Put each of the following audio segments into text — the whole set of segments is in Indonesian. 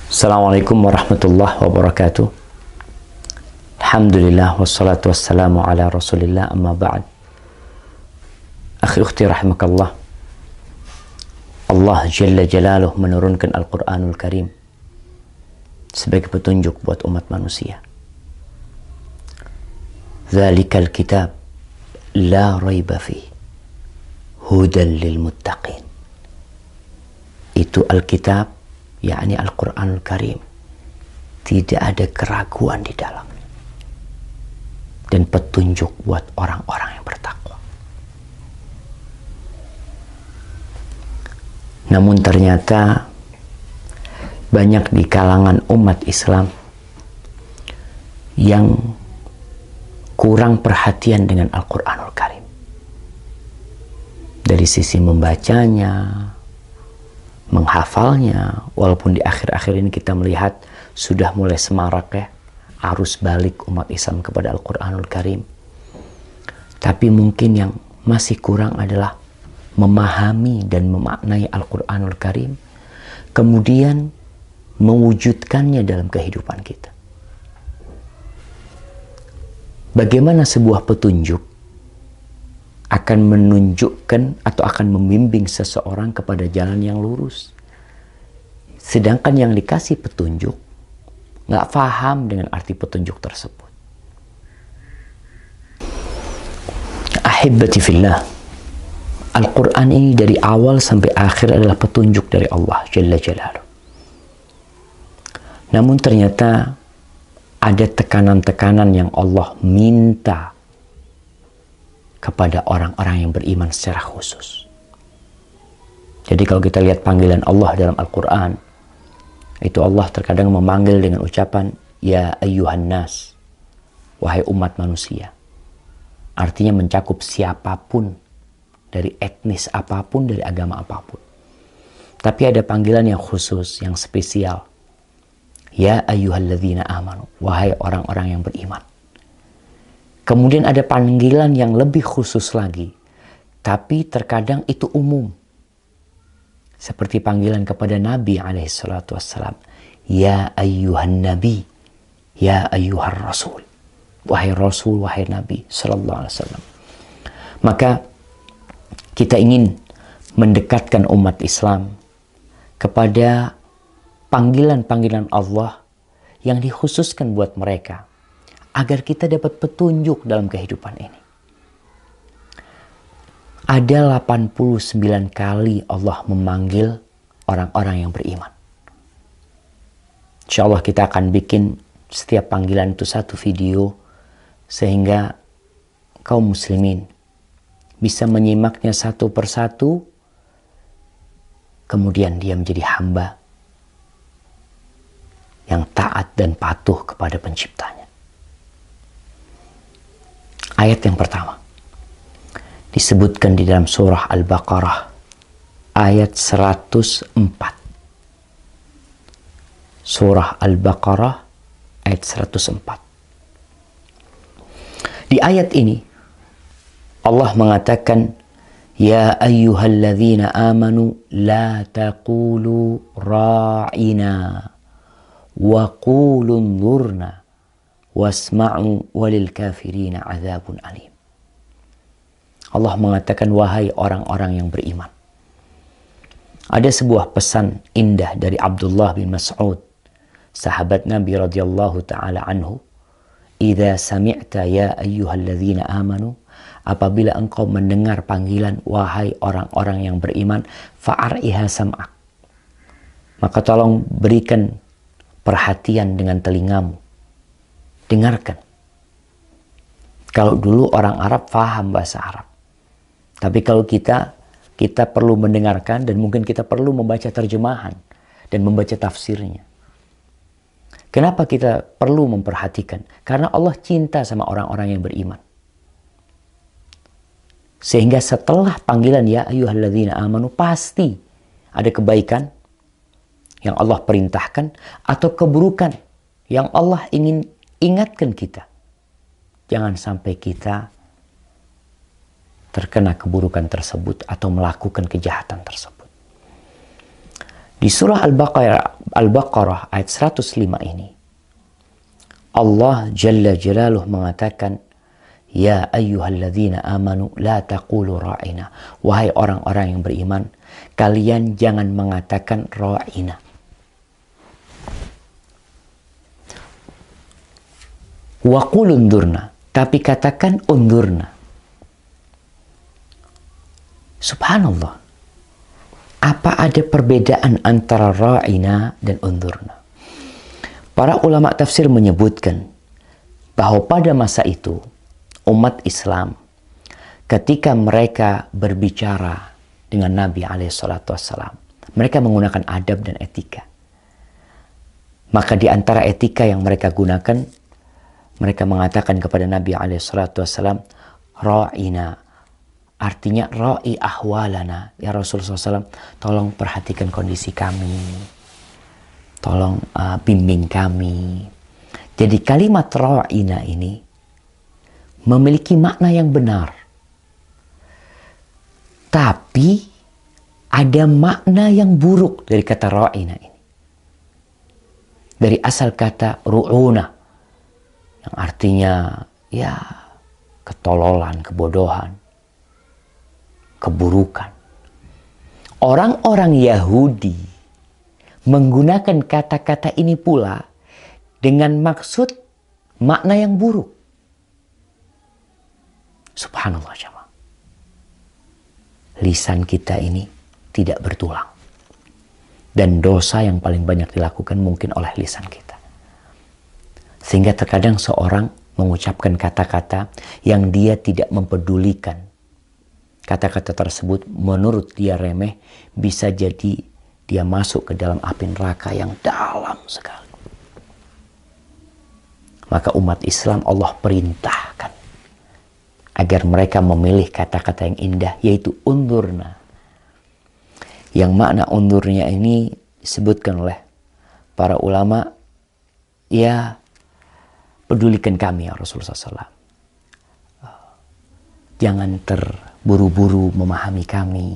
Assalamualaikum warahmatullahi wabarakatuh. Alhamdulillah wassalatu wassalamu ala rasulillah amma ba'd. Akhi ukhti rahimakallah, Allah Jalla Jalaluh menurunkan Al-Quranul Karim sebagai petunjuk buat umat manusia. Dzalikal kitab la raiba fih hudan lil muttaqin. Itu Alkitab, yakni Al-Quranul Karim, tidak ada keraguan di dalamnya dan petunjuk buat orang-orang yang bertakwa. Namun ternyata banyak di kalangan umat Islam yang kurang perhatian dengan Al-Quranul Karim. Dari sisi membacanya, menghafalnya, walaupun di akhir-akhir ini kita melihat sudah mulai semarak ya arus balik umat Islam kepada Al-Quranul Karim. Tapi mungkin yang masih kurang adalah memahami dan memaknai Al-Quranul Karim, kemudian mewujudkannya dalam kehidupan kita. Bagaimana sebuah petunjuk akan menunjukkan atau akan membimbing seseorang kepada jalan yang lurus, sedangkan yang dikasih petunjuk nggak paham dengan arti petunjuk tersebut. Ahibbati fillah, Al-Quran ini dari awal sampai akhir adalah petunjuk dari Allah Jalla Jalaluh. Namun ternyata ada tekanan-tekanan yang Allah minta kepada orang-orang yang beriman secara khusus. Jadi kalau kita lihat panggilan Allah dalam Al-Quran, itu Allah terkadang memanggil dengan ucapan Ya ayyuhan nas, wahai umat manusia. Artinya mencakup siapapun, dari etnis apapun, dari agama apapun. Tapi ada panggilan yang khusus, yang spesial. Ya ayyuhalladzina amanu, wahai orang-orang yang beriman. Kemudian ada panggilan yang lebih khusus lagi, tapi terkadang itu umum. Seperti panggilan kepada Nabi SAW. Ya ayyuhan nabi, ya ayyuhar rasul. Wahai Rasul, wahai Nabi SAW. Maka kita ingin mendekatkan umat Islam kepada panggilan-panggilan Allah yang dikhususkan buat mereka, agar kita dapat petunjuk dalam kehidupan ini. Ada 89 kali Allah memanggil orang-orang yang beriman. Insya Allah kita akan bikin setiap panggilan itu satu video, sehingga kaum muslimin bisa menyimaknya satu persatu, kemudian dia menjadi hamba yang taat dan patuh kepada penciptanya. Ayat yang pertama disebutkan di dalam surah Al-Baqarah ayat 104. Surah Al-Baqarah ayat 104. Di ayat ini Allah mengatakan, Ya ayyuhalladzina amanu la taqulu ra'ina wa qulu nzurna wasma'u walil kafirina azabun alim. Allah mengatakan, wahai orang-orang yang beriman. Ada sebuah pesan indah dari Abdullah bin Mas'ud, sahabat Nabi radhiyallahu taala anhu. Idza sami'ta ya ayyuhalladzina amanu, apabila engkau mendengar panggilan wahai orang-orang yang beriman, fa'ar'iha sam'ak, maka tolong berikan perhatian dengan telingamu. Dengarkan. Kalau dulu orang Arab faham bahasa Arab. Tapi kalau kita perlu mendengarkan, dan mungkin kita perlu membaca terjemahan dan membaca tafsirnya. Kenapa kita perlu memperhatikan? Karena Allah cinta sama orang-orang yang beriman. Sehingga setelah panggilan ya ayyuhalladzina amanu, pasti ada kebaikan yang Allah perintahkan atau keburukan yang Allah ingin ingatkan kita. Jangan sampai kita terkena keburukan tersebut atau melakukan kejahatan tersebut. Di surah Al-Baqarah ayat 105 ini, Allah Jalla Jalaluh mengatakan, Ya ayyuhalladzina amanu la taqulu ra'ina. Wahai orang-orang yang beriman, kalian jangan mengatakan ra'ina. Wa qul undurna, tapi katakan undurna. Subhanallah. Apa ada perbedaan antara ra'ina dan undurna? Para ulama tafsir menyebutkan bahwa pada masa itu umat Islam ketika mereka berbicara dengan Nabi SAW, mereka menggunakan adab dan etika. Maka di antara etika yang mereka gunakan, mereka mengatakan kepada Nabi SAW, ra'ina. Artinya ra'i ahwalana. Ya Rasulullah SAW, tolong perhatikan kondisi kami. Tolong bimbing kami. Jadi kalimat ra'ina ini memiliki makna yang benar. Tapi ada makna yang buruk dari kata ra'ina ini. Dari asal kata ru'una, yang artinya ya ketololan, kebodohan, keburukan. Orang-orang Yahudi menggunakan kata-kata ini pula dengan maksud makna yang buruk. Subhanallah jemaah. Lisan kita ini tidak bertulang. Dan dosa yang paling banyak dilakukan mungkin oleh lisan kita. Sehingga terkadang seorang mengucapkan kata-kata yang dia tidak mempedulikan. Kata-kata tersebut menurut dia remeh, bisa jadi dia masuk ke dalam api neraka yang dalam sekali. Maka umat Islam Allah perintahkan agar mereka memilih kata-kata yang indah, yaitu undurna. Yang makna undurnya ini disebutkan oleh para ulama, ya pedulikan kami ya Rasulullah SAW. Jangan terburu-buru memahami kami.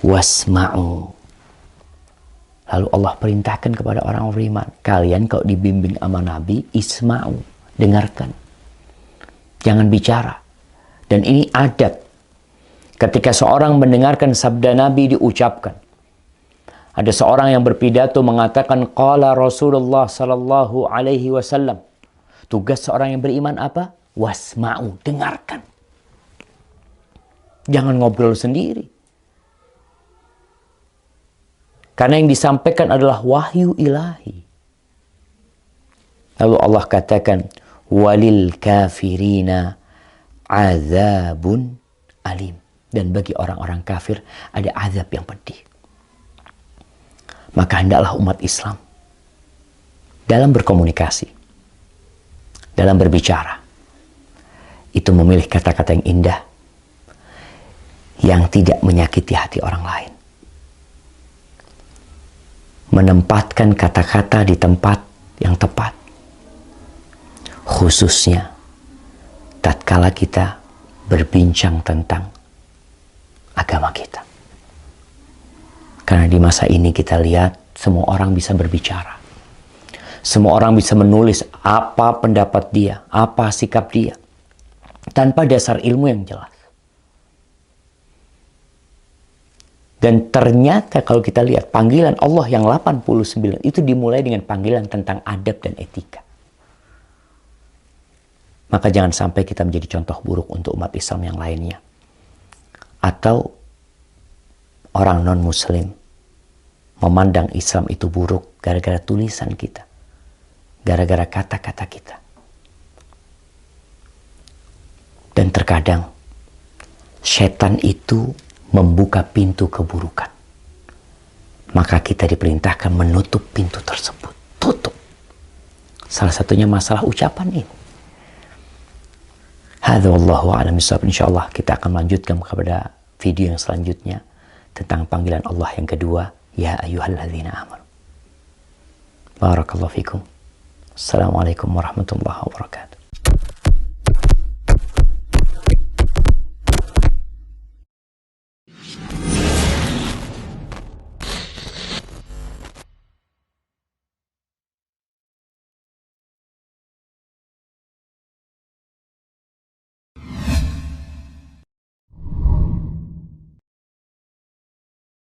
Wasma'u. Lalu Allah perintahkan kepada orang beriman, kalian kalau dibimbing sama Nabi, isma'u, dengarkan. Jangan bicara. Dan ini adab. Ketika seorang mendengarkan sabda Nabi diucapkan. Ada seorang yang berpidato mengatakan, qala Rasulullah sallallahu alaihi wasallam. Tugas seorang yang beriman apa? Wasma'u, dengarkan. Jangan ngobrol sendiri. Karena yang disampaikan adalah wahyu ilahi. Lalu Allah katakan, walil kafirina azabun alim. Dan bagi orang-orang kafir ada azab yang pedih. Maka hendaklah umat Islam dalam berkomunikasi, dalam berbicara, itu memilih kata-kata yang indah, yang tidak menyakiti hati orang lain. Menempatkan kata-kata di tempat yang tepat. Khususnya tatkala kita berbincang tentang agama kita. Karena di masa ini kita lihat semua orang bisa berbicara. Semua orang bisa menulis apa pendapat dia, apa sikap dia, tanpa dasar ilmu yang jelas. Dan ternyata kalau kita lihat panggilan Allah yang 89 itu dimulai dengan panggilan tentang adab dan etika. Maka jangan sampai kita menjadi contoh buruk untuk umat Islam yang lainnya. Atau orang non-muslim memandang Islam itu buruk gara-gara tulisan kita. Gara-gara kata-kata kita. Dan terkadang setan itu membuka pintu keburukan. Maka kita diperintahkan menutup pintu tersebut. Tutup. Salah satunya masalah ucapan ini. Hadza wallahu a'lam bishawab. Insyaallah kita akan melanjutkan kepada video yang selanjutnya tentang panggilan Allah yang kedua, ya ayyuhalladzina amanu. Barakallahu fikum. Assalamualaikum warahmatullahi wabarakatuh.